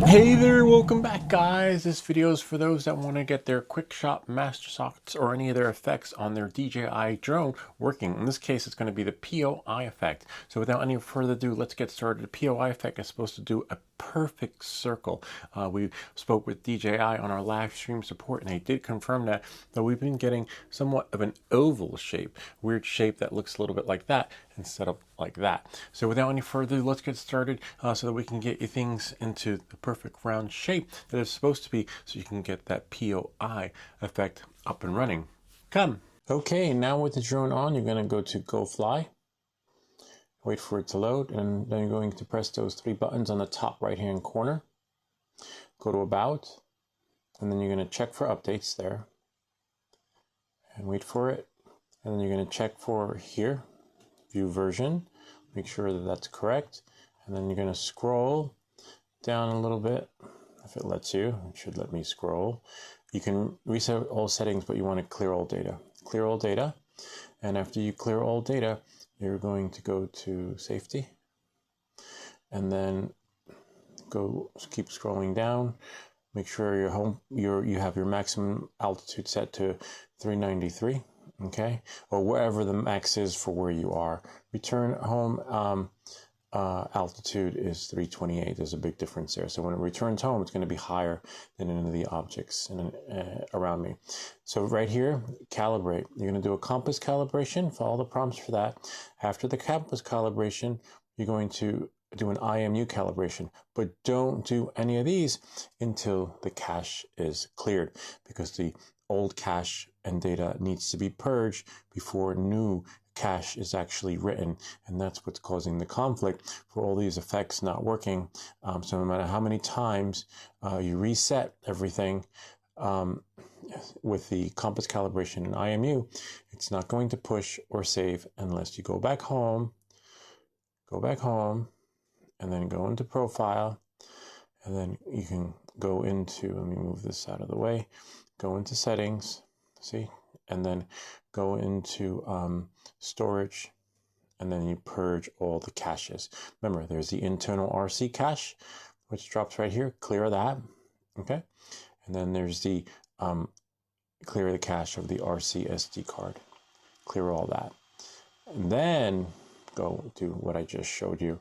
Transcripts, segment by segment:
Hey there, welcome back guys. This video is for those that want to get their quick shot MasterShots or any of their effects on their DJI drone working. In this case, it's going to be the POI effect. So without any further ado, let's get started. The POI effect is supposed to do a perfect circle. We spoke with DJI on our live stream support and they did confirm that we've been getting somewhat of an oval shape, weird shape that looks a little bit like that instead of like that. So without any further ado, let's get started so that we can get you things into the perfect round shape that it's supposed to be, so you can get that POI effect up and running. Come. Okay, now with the drone on, you're going to go to Go Fly. Wait for it to load, and then you're going to press those three buttons on the top right hand corner. Go to About, and then you're going to check for updates there. And wait for it. And then you're going to check for here, View Version. Make sure that that's correct. And then you're going to scroll down a little bit. If it lets you, it should let me scroll. You can reset all settings, but you want to clear all data. Clear all data. And after you clear all data, you're going to go to Safety. And then keep scrolling down. Make sure you have your maximum altitude set to 393. Okay, or wherever the max is for where you are. Return home altitude is 328. There's a big difference there. So when it returns home, it's going to be higher than any of the objects around me. So right here, calibrate. You're going to do a compass calibration. Follow the prompts for that. After the compass calibration, you're going to do an IMU calibration, but don't do any of these until the cache is cleared, because the old cache and data needs to be purged before new cache is actually written, and that's what's causing the conflict for all these effects not working. So no matter how many times you reset everything with the compass calibration and IMU, it's not going to push or save unless you go back home, and then go into Profile, and then you can go into, let me move this out of the way, go into Settings, see, and then go into Storage, and then you purge all the caches. Remember, there's the internal RC cache, which drops right here. Clear that, okay? And then there's the clear the cache of the RC SD card. Clear all that, and then go do what I just showed you,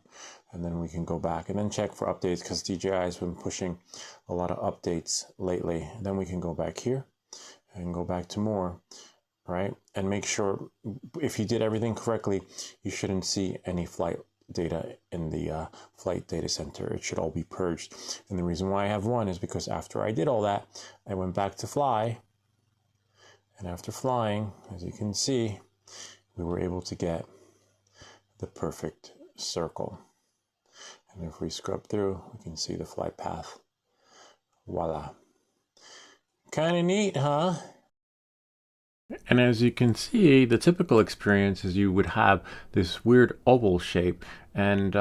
and then we can go back and then check for updates, because DJI has been pushing a lot of updates lately. And then we can go back here and go back to more, right? And make sure if you did everything correctly, you shouldn't see any flight data in the flight data center. It should all be purged. And the reason why I have one is because after I did all that, I went back to fly, and after flying, as you can see, we were able to get the perfect circle. And if we scrub through, we can see the flight path. Voila. Kind of neat, huh? And as you can see, the typical experience is you would have this weird oval shape, and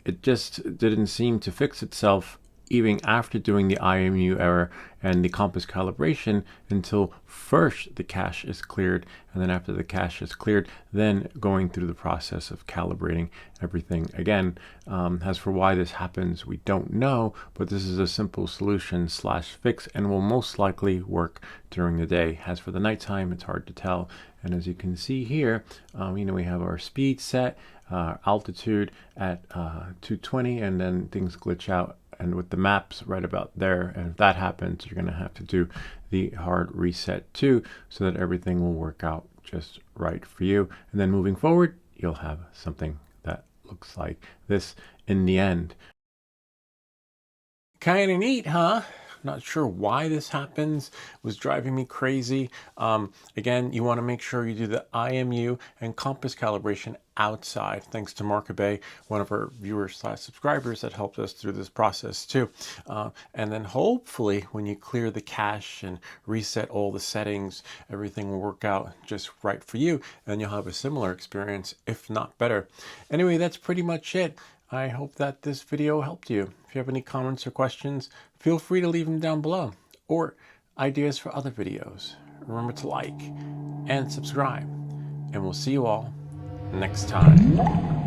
it just didn't seem to fix itself even after doing the IMU error and the compass calibration, until first the cache is cleared, and then after the cache is cleared, then going through the process of calibrating everything again. As for why this happens, we don't know, but this is a simple solution / fix, and will most likely work during the day. As for the nighttime, it's hard to tell. And as you can see here, we have our speed set, altitude at 220, and then things glitch out, and with the maps right about there. And if that happens, you're going to have to do the hard reset too, so that everything will work out just right for you. And then moving forward, you'll have something that looks like this in the end. Kind of neat, huh? Not sure why this happens. It was driving me crazy. Again, you want to make sure you do the IMU and compass calibration outside. Thanks to Mark Bay, one of our viewers / subscribers that helped us through this process too. And then hopefully when you clear the cache and reset all the settings, everything will work out just right for you, and you'll have a similar experience, if not better. Anyway, that's pretty much it. I hope that this video helped you. If you have any comments or questions, feel free to leave them down below, or ideas for other videos. Remember to like and subscribe, and we'll see you all next time.